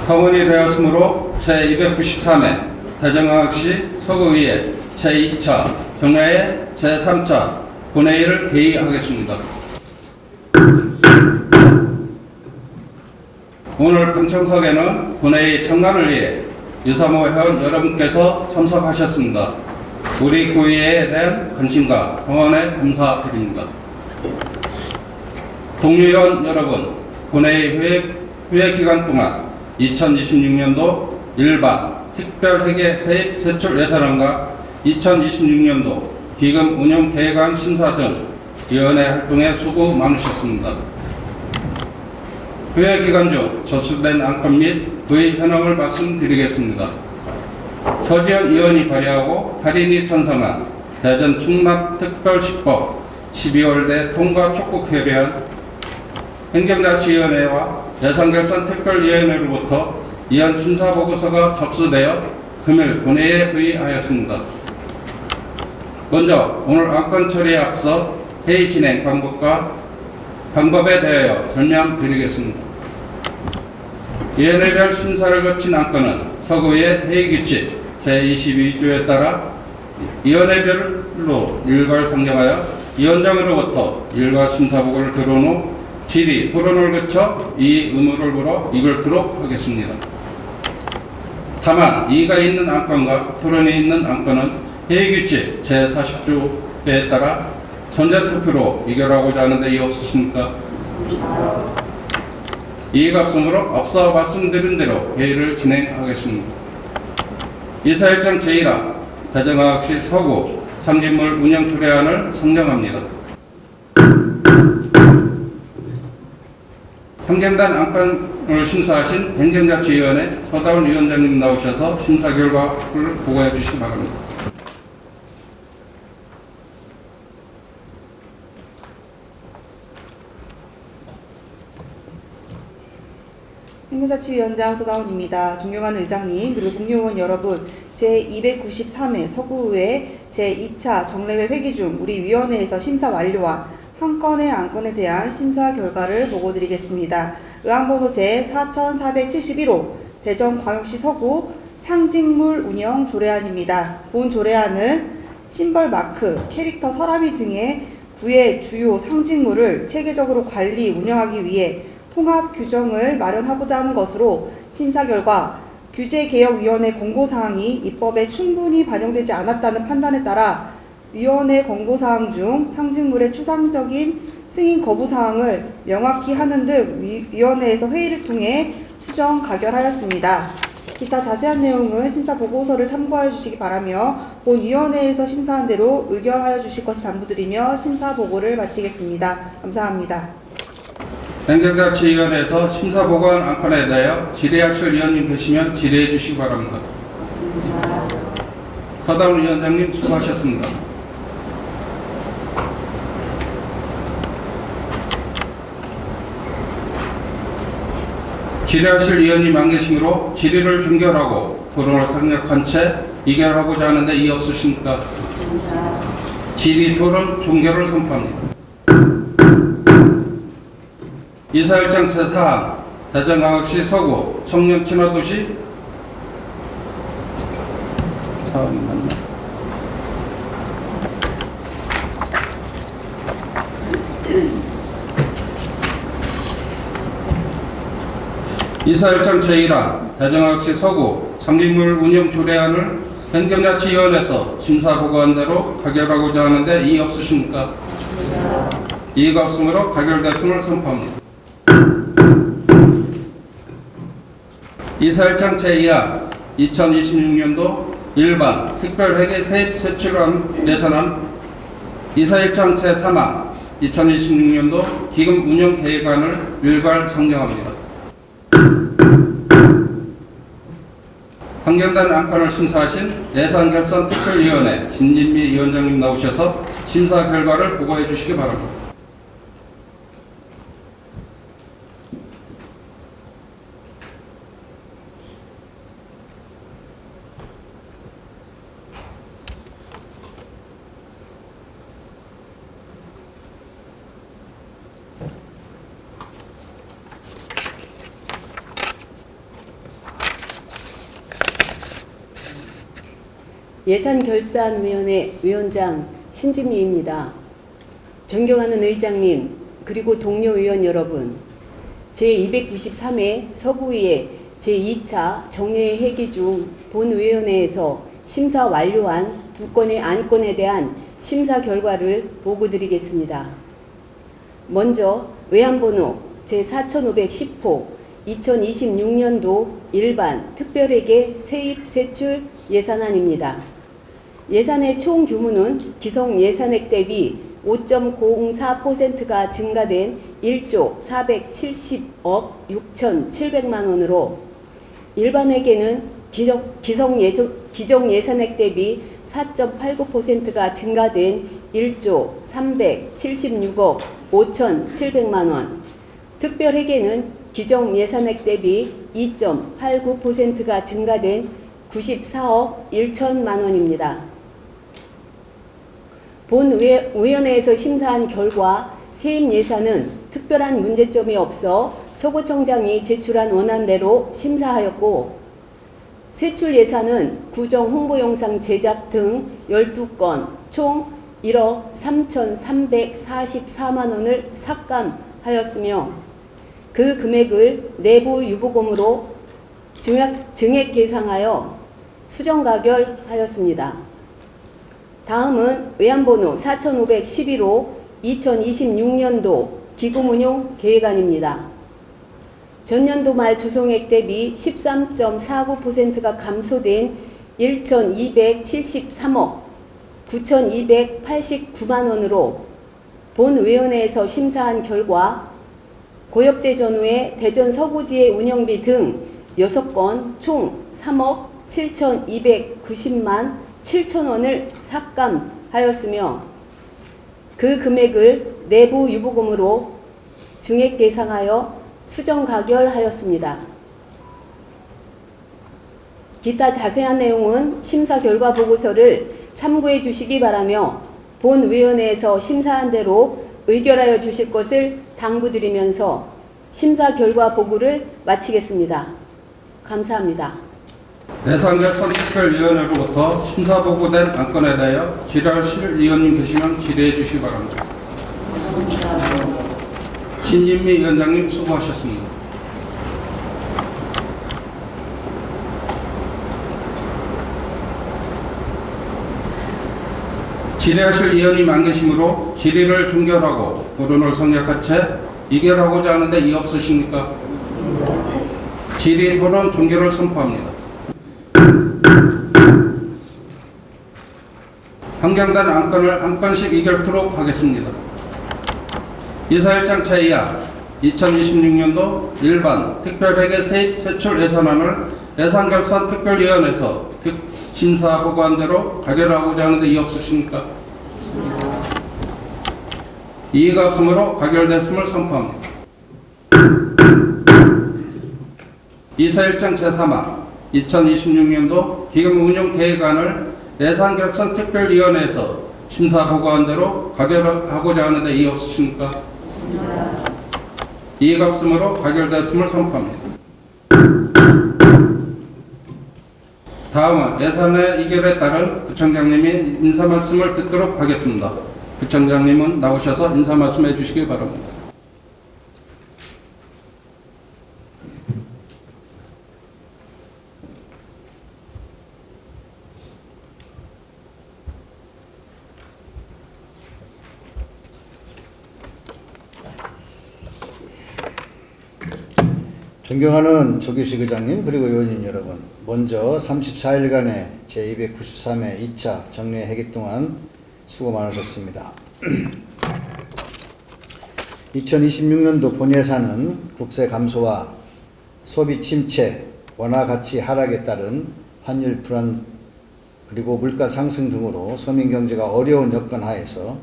성원이 되었으므로 제293회 대전광역시 서구의회 제2차 정례회 제3차 본회의를 개의하겠습니다. 오늘 방청석에는 본회의 참관을 위해 유사모 회원 여러분께서 참석하셨습니다. 우리 구의회에 대한 관심과 응원에 감사드립니다. 동료위원 여러분, 본회의 휴회 기간 동안 2026년도 일반 특별회계 세입 세출 예산안과 2026년도 기금 운영 계획안 심사 등 위원회 활동에 수고 많으셨습니다. 휴회 기간 중 접수된 안건 및 그의 현황을 말씀드리겠습니다. 서지현 의원이 발의하고 할인이 찬성한 대전 충남특별시법 12월대 통과 촉구 결의안 행정자치위원회와 예산결산특별위원회로부터 이안 심사보고서가 접수되어 금일 본회의에 의하였습니다. 먼저 오늘 안건 처리에 앞서 회의 진행 방법에 대하여 설명드리겠습니다. 위원회별 심사를 거친 안건은 서구의 회의규칙 제22조에 따라 위원회별로 일괄 상정하여 위원장으로부터 일괄 심사보고를 들은 후 질의, 토론을 거쳐 이 의무를 물어 이끌도록 하겠습니다. 다만 이의가 있는 안건과 토론이 있는 안건은 회의규칙 제40조에 따라 전자투표로 의결하고자 하는데 이의 없으십니까? 이의가 없으므로 앞서 말씀드린 대로 회의를 진행하겠습니다. 이사일장 제1항 대전광역시 서구 상징물 운영 조례안을 상정합니다. 상정단 안건을 심사하신 행정자치위원회 서다운 위원장님 나오셔서 심사 결과를 보고해 주시기 바랍니다. 행정자치위원장 서다운입니다. 존경하는 의장님, 그리고 동료의원 여러분, 제293회 서구의회 제2차 정례회 회기 중 우리 위원회에서 심사 완료한 한 건의 안건에 대한 심사 결과를 보고드리겠습니다. 의안번호 제4471호 대전광역시 서구 상징물 운영 조례안입니다. 본 조례안은 심벌 마크, 캐릭터 서라미 등의 구의 주요 상징물을 체계적으로 관리, 운영하기 위해 통합 규정을 마련하고자 하는 것으로 심사 결과 규제개혁위원회 권고사항이 입법에 충분히 반영되지 않았다는 판단에 따라 위원회 권고사항 중 상징물의 추상적인 승인 거부사항을 명확히 하는 등 위원회에서 회의를 통해 수정 가결하였습니다. 기타 자세한 내용은 심사보고서를 참고하여 주시기 바라며 본 위원회에서 심사한 대로 의결하여 주실 것을 당부드리며 심사보고를 마치겠습니다. 감사합니다. 행정자치위원회에서 심사보고한 안건에 대하여 질의하실 위원님 계시면 질의해 주시기 바랍니다. 서다운 위원장님 수고하셨습니다. 질의하실 위원님 안 계시므로 질의를 종결하고 토론을 생략한 채 의결하고자 하는데 이의 없으십니까? 질의 토론 종결을 선포합니다. 이사일장 제4항 대전광역시 서구 청년 친화도시 사항이 맞나? 이사일장 제1항 대전광역시 서구 상징물 운영 조례안을 행정자치위원회에서 심사보고한 대로 가결하고자 하는데 이의 없으십니까? 이의가 없으므로 가결됐음을 선포합니다. 이사일장 제2항 2026년도 일반 특별회계 세입 세출안 예산안 이사일장 제3항 2026년도 기금 운영 계획안을 일괄 상정합니다. 상정단 안건을 심사하신 예산결산특별위원회 신진미 위원장님 나오셔서 심사 결과를 보고해 주시기 바랍니다. 예산결산위원회 위원장 신진미입니다. 존경하는 의장님, 그리고 동료 의원 여러분, 제293회 서구의회 제2차 정례 회기 중 본위원회에서 심사 완료한 2건의 안건에 대한 심사 결과를 보고드리겠습니다. 먼저 외환번호 제4510호 2026년도 일반 특별회계 세입 세출 예산안입니다. 예산의 총 규모는 기성 예산액 대비 5.04%가 증가된 1조 470억 6,700만 원으로 일반회계는 기정 예산액 대비 4.89%가 증가된 1조 376억 5,700만 원, 특별회계는 기정 예산액 대비 2.89%가 증가된 94억 1천만 원입니다. 본위원회에서 심사한 결과 세입 예산은 특별한 문제점이 없어 서구청장이 제출한 원안대로 심사하였고, 세출 예산은 구정 홍보 영상 제작 등 12건 총 1억 3,344만 원을 삭감하였으며 그 금액을 내부 유보금으로 증액 계상하여 수정 가결하였습니다. 다음은 외환번호 4511호 2026년도 기금운용 계획안입니다. 전년도 말 조성액 대비 13.49%가 감소된 1,273억 9,289만 원으로 본위원회에서 심사한 결과 고엽제 전후의 대전 서구지의 운영비 등 6건 총 3억 7,290만 7천 원을 삭감하였으며 그 금액을 내부 유보금으로 증액 계상하여 수정 가결하였습니다. 기타 자세한 내용은 심사 결과 보고서를 참고해 주시기 바라며 본위원회에서 심사한 대로 의결하여 주실 것을 당부드리면서 심사 결과 보고를 마치겠습니다. 감사합니다. 예산결산특별위원회로부터 심사 보고된 안건에 대하여 질의하실 의원님 계시면 질의해 주시기 바랍니다. 신진미 위원장님 수고하셨습니다. 질의하실 의원님 안 계시므로 질의를 종결하고 토론을 성역한 채 의결하고자 하는데 이의 없으십니까? 질의 토론 종결을 선포합니다. 환경단 안건을 한 건씩 의결토록 하겠습니다. 이사일장 제2하 2026년도 일반 특별회계 세입 세출 예산안을 예산결산특별위원회에서 심사 보고한 대로 가결하고자 하는데 이의 없으십니까? 이의가 없으므로 가결됐음을 선포합니다. 이사일장 제3하 2026년도 기금운용 계획안을 예산결산특별위원회에서 심사 보고한 대로 가결하고자 하는데 이의 없으십니까? 이의가 없으므로 가결됐음을 선포합니다. 다음은 예산의 의결에 따른 부총장님이 인사 말씀을 듣도록 하겠습니다. 부총장님은 나오셔서 인사 말씀해 주시기 바랍니다. 존경하는 조규식 의장님 그리고 의원님 여러분, 먼저 34일간의 제293회 2차 정례 회기 동안 수고 많으셨습니다. 2026년도 본예산은 국세 감소와 소비 침체, 원화 가치 하락에 따른 환율 불안 그리고 물가 상승 등으로 서민 경제가 어려운 여건 하에서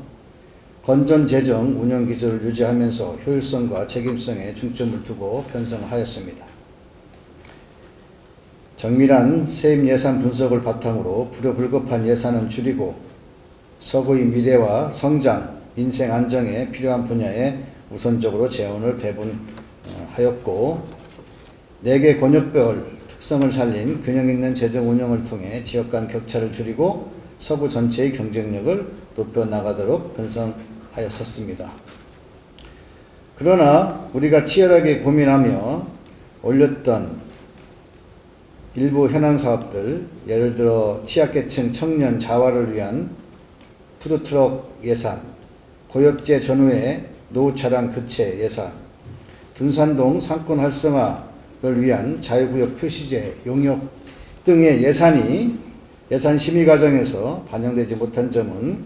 건전 재정 운영 기조를 유지하면서 효율성과 책임성에 중점을 두고 편성하였습니다. 정밀한 세입 예산 분석을 바탕으로 불효불급한 예산은 줄이고 서구의 미래와 성장, 민생 안정에 필요한 분야에 우선적으로 재원을 배분하였고 4개 권역별 특성을 살린 균형 있는 재정 운영을 통해 지역 간 격차를 줄이고 서구 전체의 경쟁력을 높여 나가도록 편성하였었습니다. 그러나 우리가 치열하게 고민하며 올렸던 일부 현안 사업들, 예를 들어 취약계층 청년 자활을 위한 푸드트럭 예산, 고엽제 전후의 노후 차량 교체 예산, 둔산동 상권 활성화를 위한 자유구역 표시제 용역 등의 예산 심의 과정에서 반영되지 못한 점은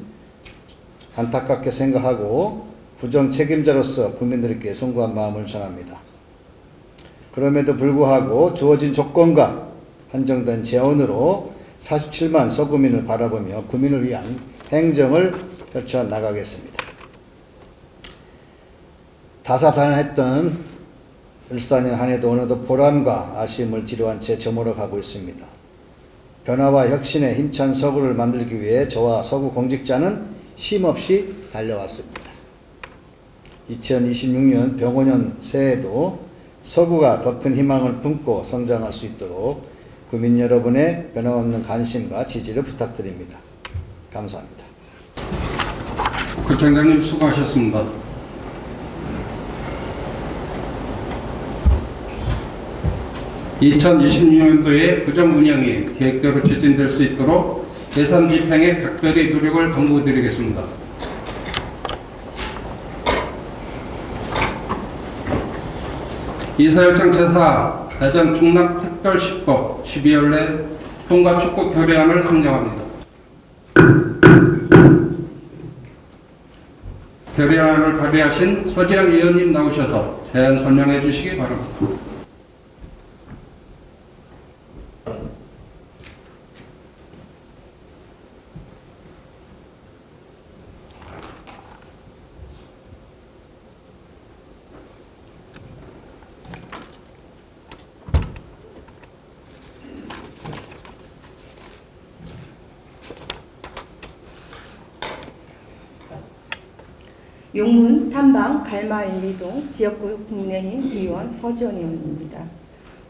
안타깝게 생각하고 구정 책임자로서 국민들께 송구한 마음을 전합니다. 그럼에도 불구하고 주어진 조건과 한정된 재원으로 47만 서구민을 바라보며 구민을 위한 행정을 펼쳐나가겠습니다. 다사다난했던 을사년 한 해도 어느덧 보람과 아쉬움을 뒤로한 채 저물어가고 있습니다. 변화와 혁신의 힘찬 서구를 만들기 위해 저와 서구 공직자는 쉼없이 달려왔습니다. 2026년 병오년 새해에도 서구가 더 큰 희망을 품고 성장할 수 있도록 국민 여러분의 변함없는 관심과 지지를 부탁드립니다. 감사합니다. 구청장님 수고하셨습니다. (2026년도에) 구정 운영이 계획대로 추진될 수 있도록 예산 집행에 각별히 노력을 당부드리겠습니다. 이사회 청취사 대전 충남특별시법 12월 내 통과 촉구 결의안을 상정합니다. 결의안을 발의하신 서지영 의원님 나오셔서 제안 설명해 주시기 바랍니다. 용문 탐방 갈마 1, 2동 지역구 국민의힘 의원 서지원 의원입니다.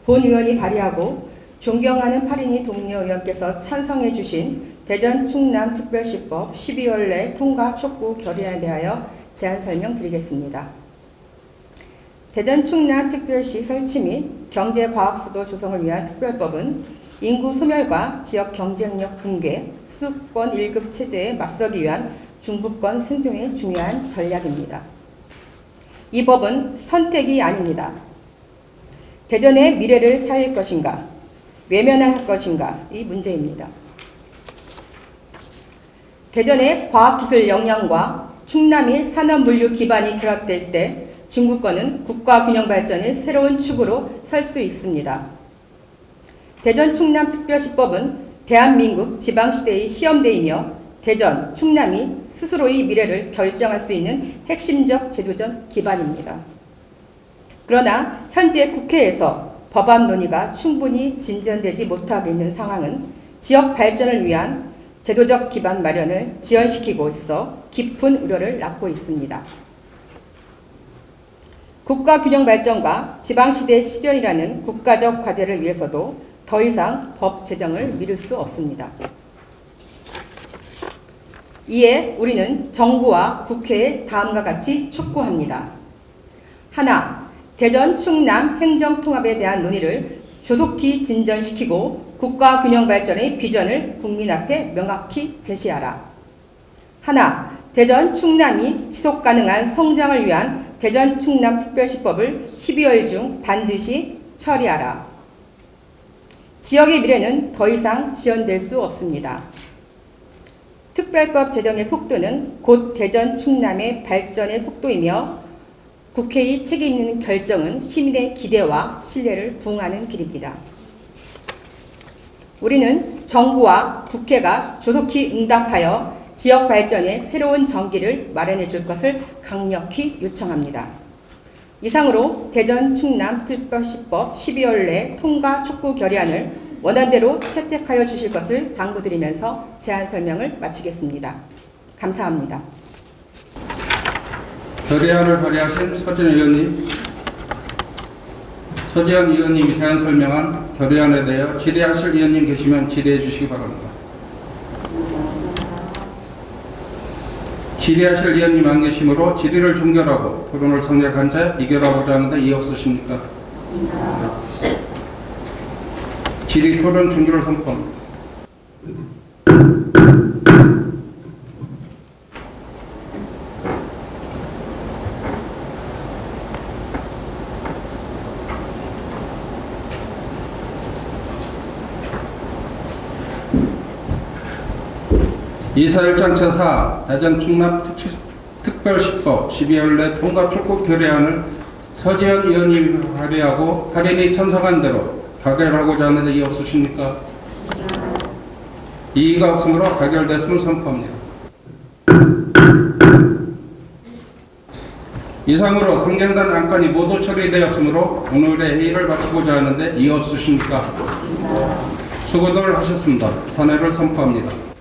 본 의원이 발의하고 존경하는 파린이 동료 의원께서 찬성해 주신 대전 충남 특별시법 12월 내 통과 촉구 결의안에 대하여 제안 설명드리겠습니다. 대전 충남 특별시 설치 및 경제과학수도 조성을 위한 특별법은 인구 소멸과 지역 경쟁력 붕괴, 수도권 1급 체제에 맞서기 위한 중부권 생존에 중요한 전략입니다. 이 법은 선택이 아닙니다. 대전의 미래를 살릴 것인가, 외면할 것인가 이 문제입니다. 대전의 과학기술 역량과 충남의 산업물류 기반이 결합될 때 중부권은 국가균형발전의 새로운 축으로 설 수 있습니다. 대전 충남특별시법은 대한민국 지방시대의 시험대이며 대전, 충남이 스스로의 미래를 결정할 수 있는 핵심적 제도적 기반입니다. 그러나 현재 국회에서 법안 논의가 충분히 진전되지 못하고 있는 상황은 지역 발전을 위한 제도적 기반 마련을 지연시키고 있어 깊은 우려를 낳고 있습니다. 국가균형 발전과 지방시대 실현이라는 국가적 과제를 위해서도 더 이상 법 제정을 미룰 수 없습니다. 이에 우리는 정부와 국회에 다음과 같이 촉구합니다. 하나, 대전 충남 행정통합에 대한 논의를 조속히 진전시키고 국가균형발전의 비전을 국민 앞에 명확히 제시하라. 하나, 대전 충남이 지속가능한 성장을 위한 대전 충남특별시법을 12월 중 반드시 처리하라. 지역의 미래는 더 이상 지연될 수 없습니다. 특별법 제정의 속도는 곧 대전 충남의 발전의 속도이며 국회의 책임 있는 결정은 시민의 기대와 신뢰를 부응하는 길입니다. 우리는 정부와 국회가 조속히 응답하여 지역 발전의 새로운 전기를 마련해 줄 것을 강력히 요청합니다. 이상으로 대전 충남 특별시법 12월 내 통과 촉구 결의안을 원안대로 채택하여 주실 것을 당부드리면서 제안 설명을 마치겠습니다. 감사합니다. 결의안을 발의하신 서진 의원님 서지현 의원님이 사연 설명한 결의안에 대하여 질의하실 의원님 계시면 질의해 주시기 바랍니다. 질의하실 의원님 안 계시므로 질의를 종결하고 토론을 성략한 채 의결하고자 하는데 이의 없으십니까? 질의 토론 종결을 선포합니다. 이사일장 제4 대전 충남 특별시법 12월 내 통과 촉구 결의안을 서지현 의원님이 발의하고 할인이 천성한 대로 가결하고자 하는데 이의 없으십니까? 이의가 없으므로 가결됐음을 선포합니다. 이상으로 상경단 안건이 모두 처리되었으므로 오늘의 회의를 마치고자 하는데 이의 없으십니까? 수고들 하셨습니다. 산회를 선포합니다.